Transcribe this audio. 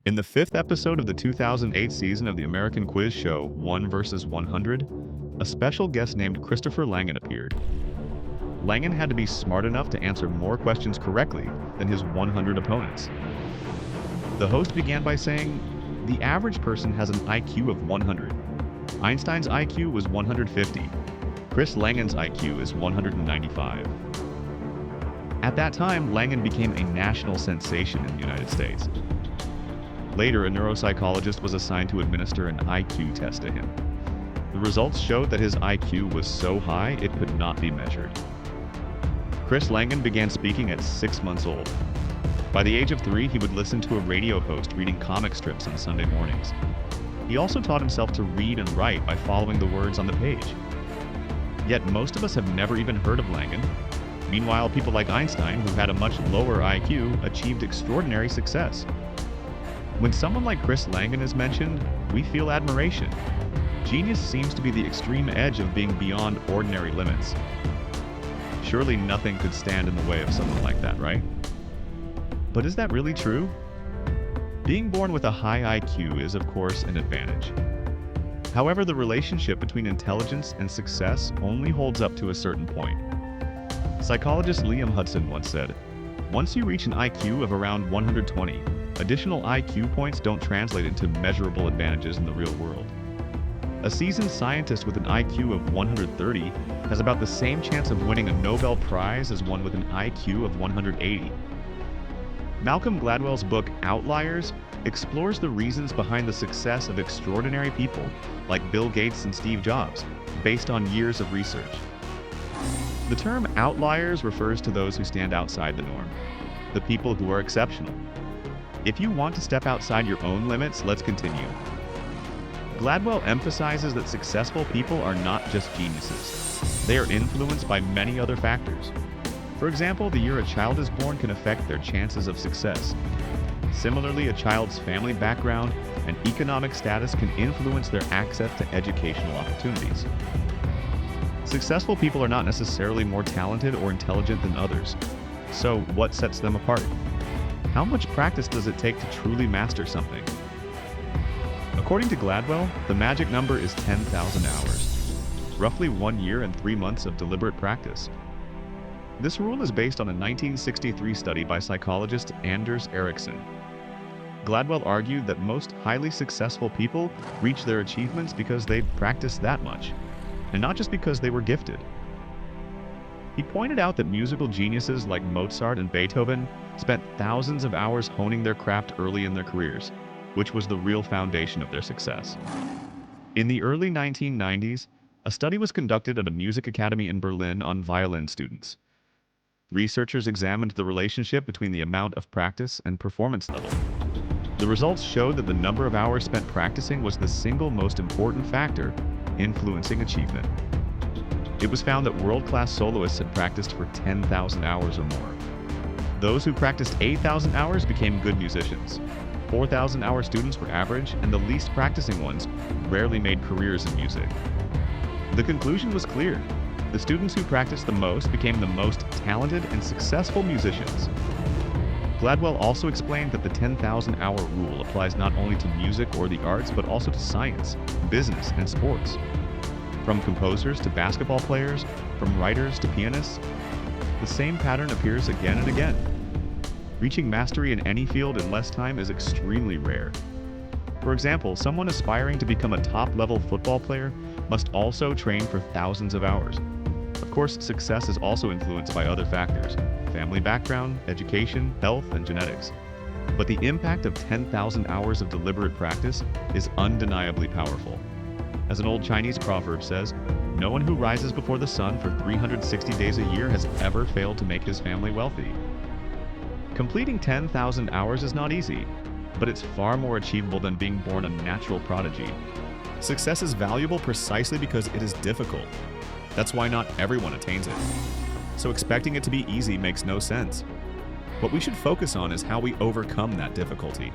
In the fifth episode of the 2008 season of the American quiz show 1 vs. 100, a special guest named Christopher Langan appeared. Langan had to be smart enough to answer more questions correctly than his 100 opponents. The host began by saying, the average person has an IQ of 100. Einstein's IQ was 150. Chris Langan's IQ is 195. At that time, Langan became a national sensation in the United States. Later, a neuropsychologist was assigned to administer an IQ test to him. The results showed that his IQ was so high it could not be measured. Chris Langan began speaking at 6 months old. By the age of 3, he would listen to a radio host reading comic strips on Sunday mornings. He also taught himself to read and write by following the words on the page. Yet most of us have never even heard of Langan. Meanwhile, people like Einstein, who had a much lower IQ, achieved extraordinary success. When someone like Chris Langan is mentioned, we feel admiration. Genius seems to be the extreme edge of being beyond ordinary limits. Surely nothing could stand in the way of someone like that, right? But is that really true? Being born with a high IQ is, of course, an advantage. However, the relationship between intelligence and success only holds up to a certain point. Psychologist Liam Hudson once said, "Once you reach an IQ of around 120, additional IQ points don't translate into measurable advantages in the real world." A seasoned scientist with an IQ of 130 has about the same chance of winning a Nobel Prize as one with an IQ of 180. Malcolm Gladwell's book Outliers explores the reasons behind the success of extraordinary people like Bill Gates and Steve Jobs, based on years of research. The term outliers refers to those who stand outside the norm, the people who are exceptional. If you want to step outside your own limits, let's continue. Gladwell emphasizes that successful people are not just geniuses. They are influenced by many other factors. For example, the year a child is born can affect their chances of success. Similarly, a child's family background and economic status can influence their access to educational opportunities. Successful people are not necessarily more talented or intelligent than others. So, what sets them apart? How much practice does it take to truly master something? According to Gladwell, the magic number is 10,000 hours, roughly 1 year and 3 months of deliberate practice. This rule is based on a 1963 study by psychologist Anders Ericsson. Gladwell argued that most highly successful people reach their achievements because they practiced that much, and not just because they were gifted. He pointed out that musical geniuses like Mozart and Beethoven spent thousands of hours honing their craft early in their careers, which was the real foundation of their success. In the early 1990s, a study was conducted at a music academy in Berlin on violin students. Researchers examined the relationship between the amount of practice and performance level. The results showed that the number of hours spent practicing was the single most important factor influencing achievement. It was found that world-class soloists had practiced for 10,000 hours or more. Those who practiced 8,000 hours became good musicians. 4,000-hour students were average, and the least practicing ones rarely made careers in music. The conclusion was clear. The students who practiced the most became the most talented and successful musicians. Gladwell also explained that the 10,000-hour rule applies not only to music or the arts, but also to science, business, and sports. From composers to basketball players, from writers to pianists, the same pattern appears again and again. Reaching mastery in any field in less time is extremely rare. For example, someone aspiring to become a top-level football player must also train for thousands of hours. Of course, success is also influenced by other factors: family background, education, health, and genetics. But the impact of 10,000 hours of deliberate practice is undeniably powerful. As an old Chinese proverb says, no one who rises before the sun for 360 days a year has ever failed to make his family wealthy. Completing 10,000 hours is not easy, but it's far more achievable than being born a natural prodigy. Success is valuable precisely because it is difficult. That's why not everyone attains it. So expecting it to be easy makes no sense. What we should focus on is how we overcome that difficulty.